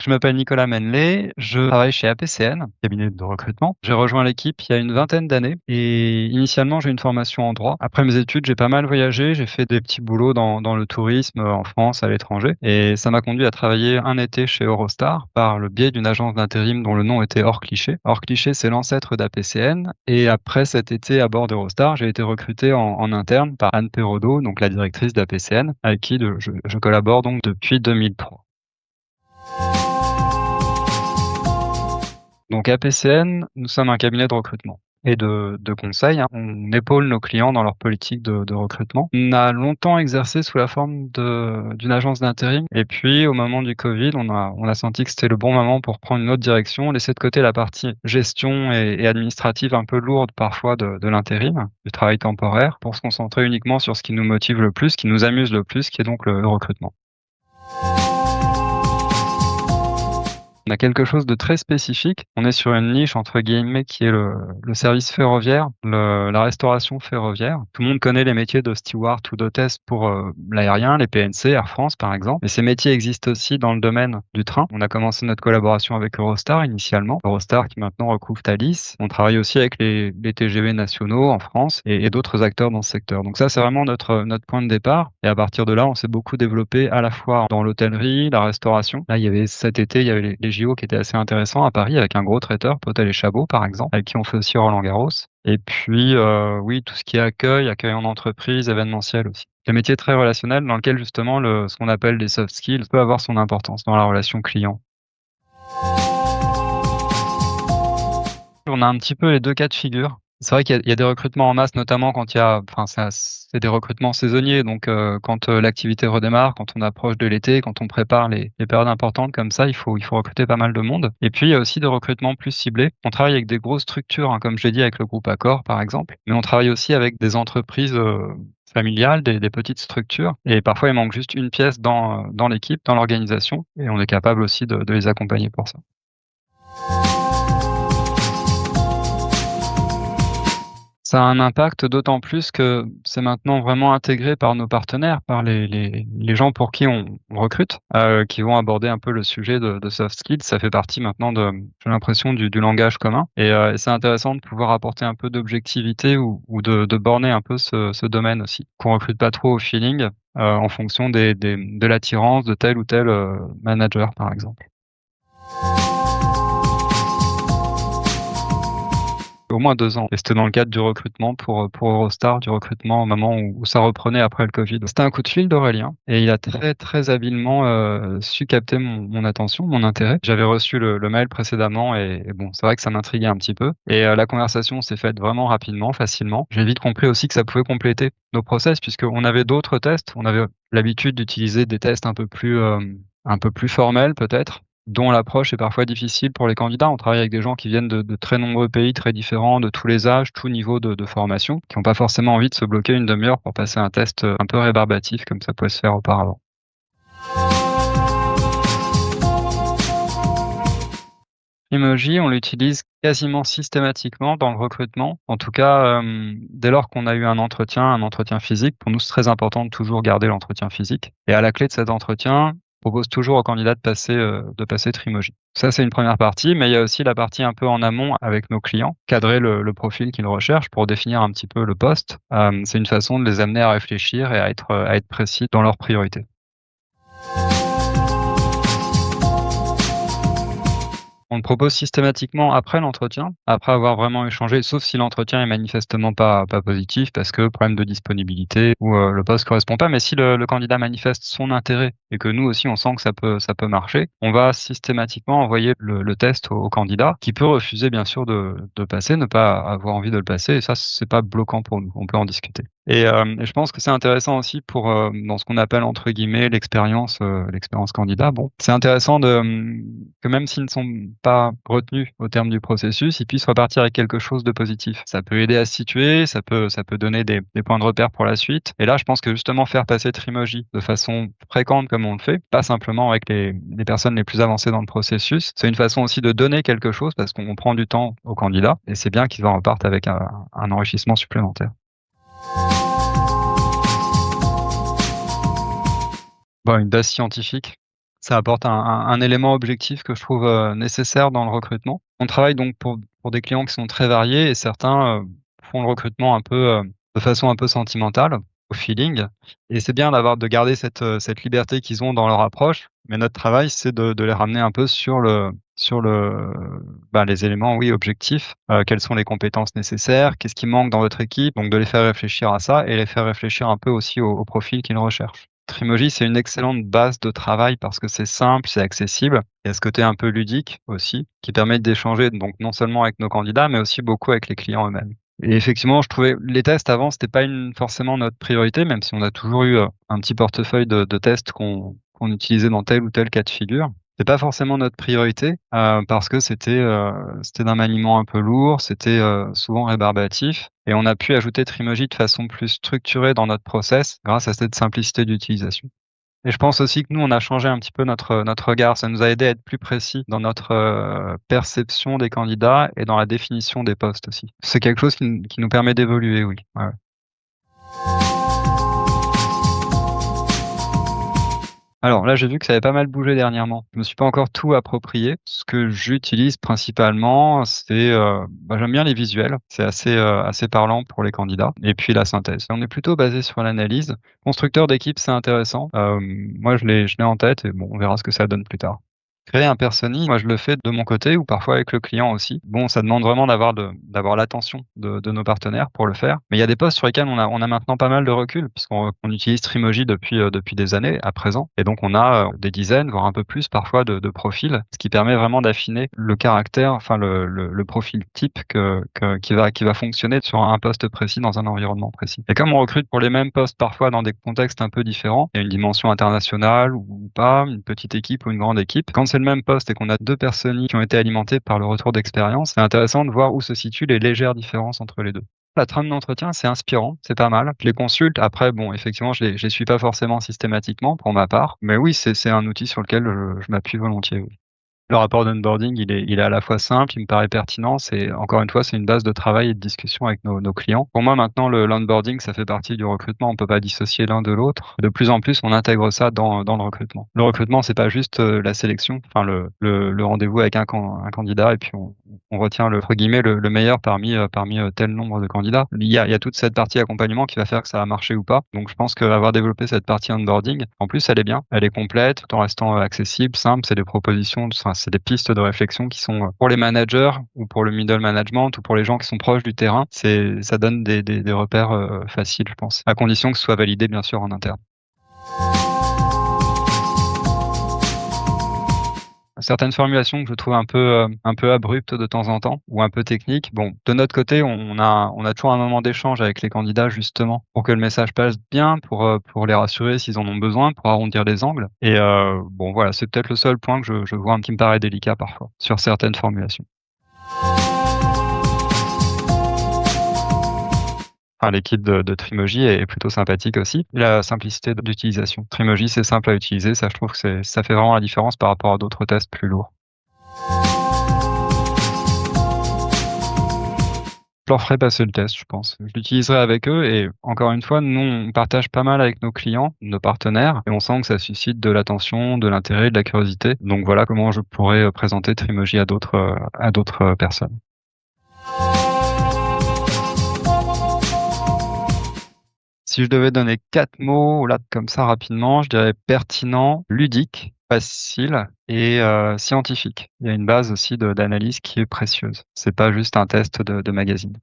Je m'appelle Nicolas Menley, je travaille chez APCN, cabinet de recrutement. J'ai rejoint l'équipe il y a une vingtaine d'années et initialement, j'ai une formation en droit. Après mes études, j'ai pas mal voyagé, j'ai fait des petits boulots dans le tourisme, en France, à l'étranger et ça m'a conduit à travailler un été chez Eurostar par le biais d'une agence d'intérim dont le nom était Hors Cliché. Hors Cliché, c'est l'ancêtre d'APCN et après cet été à bord d'Eurostar, j'ai été recruté en interne par Anne Perraudot, donc la directrice d'APCN, avec qui je collabore donc depuis 2003. Donc APCN, nous sommes un cabinet de recrutement et de conseil, hein. On épaule nos clients dans leur politique de recrutement. On a longtemps exercé sous la forme d'une agence d'intérim et puis au moment du Covid, on a senti que c'était le bon moment pour prendre une autre direction, laisser de côté la partie gestion et administrative un peu lourde parfois de l'intérim, du travail temporaire, pour se concentrer uniquement sur ce qui nous motive le plus, ce qui nous amuse le plus, qui est donc le recrutement. On a quelque chose de très spécifique. On est sur une niche entre guillemets qui est le service ferroviaire, la restauration ferroviaire. Tout le monde connaît les métiers de steward ou d'hôtesse pour l'aérien, les PNC, Air France par exemple. Mais ces métiers existent aussi dans le domaine du train. On a commencé notre collaboration avec Eurostar initialement. Eurostar qui maintenant recouvre Thalys. On travaille aussi avec les TGV nationaux en France et d'autres acteurs dans ce secteur. Donc ça, c'est vraiment notre point de départ. Et à partir de là, on s'est beaucoup développé à la fois dans l'hôtellerie, la restauration. Là, il y avait cet été, il y avait les JO qui étaient assez intéressants à Paris avec un gros traiteur, Potel et Chabot par exemple, avec qui on fait aussi Roland-Garros. Et puis, oui, tout ce qui est accueil en entreprise, événementiel aussi. Des métiers très relationnels dans lesquels justement ce qu'on appelle des soft skills peut avoir son importance dans la relation client. On a un petit peu les 2 cas de figure. C'est vrai qu'il y a des recrutements en masse, notamment quand il y a enfin, c'est des recrutements saisonniers, donc quand l'activité redémarre, quand on approche de l'été, quand on prépare les périodes importantes comme ça, il faut recruter pas mal de monde. Et puis, il y a aussi des recrutements plus ciblés. On travaille avec des grosses structures, hein, comme je l'ai dit, avec le groupe Accor, par exemple, mais on travaille aussi avec des entreprises, familiales, des petites structures et parfois, il manque juste une pièce dans l'équipe, dans l'organisation et on est capable aussi de les accompagner pour ça. Ça a un impact d'autant plus que c'est maintenant vraiment intégré par nos partenaires, par les gens pour qui on recrute, qui vont aborder un peu le sujet de soft skills. Ça fait partie maintenant j'ai l'impression du langage commun et c'est intéressant de pouvoir apporter un peu d'objectivité ou de borner un peu ce domaine aussi. Qu'on recrute pas trop au feeling, en fonction de l'attirance de tel ou tel, manager, par exemple. Au moins 2 ans et c'était dans le cadre du recrutement pour Eurostar, du recrutement au moment où ça reprenait après le Covid. C'était un coup de fil d'Aurélien et il a très, très habilement, su capter mon attention, mon intérêt. J'avais reçu le mail précédemment et bon, c'est vrai que ça m'intriguait un petit peu et la conversation s'est faite vraiment rapidement, facilement. J'ai vite compris aussi que ça pouvait compléter nos process puisqu'on avait d'autres tests. On avait l'habitude d'utiliser des tests un peu plus formels peut-être, dont l'approche est parfois difficile pour les candidats. On travaille avec des gens qui viennent de très nombreux pays très différents, de tous les âges, tout niveau de formation, qui n'ont pas forcément envie de se bloquer une demi-heure pour passer un test, un peu rébarbatif comme ça pouvait se faire auparavant. Emoji, on l'utilise quasiment systématiquement dans le recrutement. En tout cas, dès lors qu'on a eu un entretien physique, pour nous, c'est très important de toujours garder l'entretien physique et à la clé de cet entretien, on propose toujours au candidat de passer Trimoji. Ça, c'est une première partie, mais il y a aussi la partie un peu en amont avec nos clients, cadrer le profil qu'ils recherchent pour définir un petit peu le poste. C'est une façon de les amener à réfléchir et à être précis dans leurs priorités. On le propose systématiquement après l'entretien, après avoir vraiment échangé, sauf si l'entretien est manifestement pas positif parce que problème de disponibilité ou le poste correspond pas. Mais si le candidat manifeste son intérêt et que nous aussi on sent que ça peut marcher, on va systématiquement envoyer le test au candidat qui peut refuser bien sûr de passer, ne pas avoir envie de le passer et ça c'est pas bloquant pour nous, on peut en discuter. Et je pense que c'est intéressant aussi pour, dans ce qu'on appelle entre guillemets l'expérience candidat. Bon, c'est intéressant que même s'ils ne sont pas retenus au terme du processus, ils puissent repartir avec quelque chose de positif. Ça peut aider à se situer, ça peut donner des points de repère pour la suite. Et là, je pense que justement faire passer Trimoji de façon fréquente comme on le fait, pas simplement avec les personnes les plus avancées dans le processus, c'est une façon aussi de donner quelque chose parce qu'on prend du temps au candidat et c'est bien qu'ils en repartent avec un enrichissement supplémentaire. Bon, une base scientifique, Ça apporte un élément objectif que je trouve, nécessaire dans le recrutement. On travaille donc pour des clients qui sont très variés et certains, font le recrutement un peu, de façon un peu sentimentale, au feeling et c'est bien de garder cette liberté qu'ils ont dans leur approche, mais notre travail, c'est de les ramener un peu sur le les éléments, oui, objectifs. Quelles sont les compétences nécessaires? Qu'est-ce qui manque dans votre équipe? Donc de les faire réfléchir à ça et les faire réfléchir un peu aussi au profil qu'ils recherchent. Trimoji, c'est une excellente base de travail parce que c'est simple, c'est accessible. Il y a ce côté un peu ludique aussi, qui permet d'échanger donc non seulement avec nos candidats, mais aussi beaucoup avec les clients eux-mêmes. Et effectivement, je trouvais les tests avant, c'était pas forcément notre priorité, même si on a toujours eu, un petit portefeuille de tests qu'on utilisait dans tel ou tel cas de figure. C'est pas forcément notre priorité, parce que c'était d'un maniement un peu lourd, c'était, souvent rébarbatif et on a pu ajouter Trimoji de façon plus structurée dans notre process grâce à cette simplicité d'utilisation. Et je pense aussi que nous, on a changé un petit peu notre regard. Ça nous a aidé à être plus précis dans notre, perception des candidats et dans la définition des postes aussi. C'est quelque chose qui nous permet d'évoluer, oui. Ouais, ouais. Alors là, j'ai vu que ça avait pas mal bougé dernièrement. Je me suis pas encore tout approprié. Ce que j'utilise principalement, c'est, j'aime bien les visuels. C'est assez parlant pour les candidats et puis la synthèse. On est plutôt basé sur l'analyse. Constructeur d'équipe, c'est intéressant. Moi, je l'ai en tête et bon, on verra ce que ça donne plus tard. Créer un personny, moi je le fais de mon côté ou parfois avec le client aussi. Bon, ça demande vraiment d'avoir l'attention de nos partenaires pour le faire. Mais il y a des postes sur lesquels on a maintenant pas mal de recul puisqu'on utilise Trimoji depuis des années à présent. Et donc on a, des dizaines, voire un peu plus parfois de profils, ce qui permet vraiment d'affiner le caractère, enfin le profil type qui va fonctionner sur un poste précis dans un environnement précis. Et comme on recrute pour les mêmes postes parfois dans des contextes un peu différents, il y a une dimension internationale ou pas, une petite équipe ou une grande équipe. Quand c'est le même poste et qu'on a 2 personnes qui ont été alimentées par le retour d'expérience, c'est intéressant de voir où se situent les légères différences entre les 2. La trame d'entretien, c'est inspirant, c'est pas mal. Je les consulte. Après, bon, effectivement, je les suis pas forcément systématiquement pour ma part, mais oui, c'est un outil sur lequel je m'appuie volontiers, oui. Le rapport d'onboarding, il est à la fois simple, il me paraît pertinent. C'est encore une fois, c'est une base de travail et de discussion avec nos clients. Pour moi, maintenant, l'onboarding, ça fait partie du recrutement. On peut pas dissocier l'un de l'autre. De plus en plus, on intègre ça dans le recrutement. Le recrutement, c'est pas juste, la sélection, enfin le rendez-vous avec un candidat et puis on retient entre guillemets «le meilleur» parmi tel nombre de candidats. Il y a toute cette partie accompagnement qui va faire que ça va marcher ou pas. Donc je pense qu'avoir développé cette partie onboarding, en plus, elle est bien, elle est complète, tout en restant, accessible, simple. C'est des propositions, enfin, c'est des pistes de réflexion qui sont, pour les managers ou pour le middle management ou pour les gens qui sont proches du terrain. Ça donne des repères, faciles, je pense, à condition que ce soit validé, bien sûr, en interne. Certaines formulations que je trouve un peu abruptes de temps en temps ou un peu techniques. Bon, de notre côté, on a toujours un moment d'échange avec les candidats justement pour que le message passe bien, pour les rassurer s'ils en ont besoin, pour arrondir les angles et bon voilà, c'est peut-être le seul point que je vois qui me paraît délicat parfois sur certaines formulations. Enfin, l'équipe de Trimoji est plutôt sympathique aussi. La simplicité d'utilisation. Trimoji, c'est simple à utiliser, ça je trouve que ça fait vraiment la différence par rapport à d'autres tests plus lourds. Je leur ferai passer le test, je pense. Je l'utiliserai avec eux et encore une fois, nous, on partage pas mal avec nos clients, nos partenaires et on sent que ça suscite de l'attention, de l'intérêt, de la curiosité. Donc voilà comment je pourrais, présenter Trimoji à d'autres personnes. Si je devais donner 4 mots là comme ça rapidement, je dirais pertinent, ludique, facile et scientifique. Il y a une base aussi d'analyse qui est précieuse. C'est pas juste un test de magazine.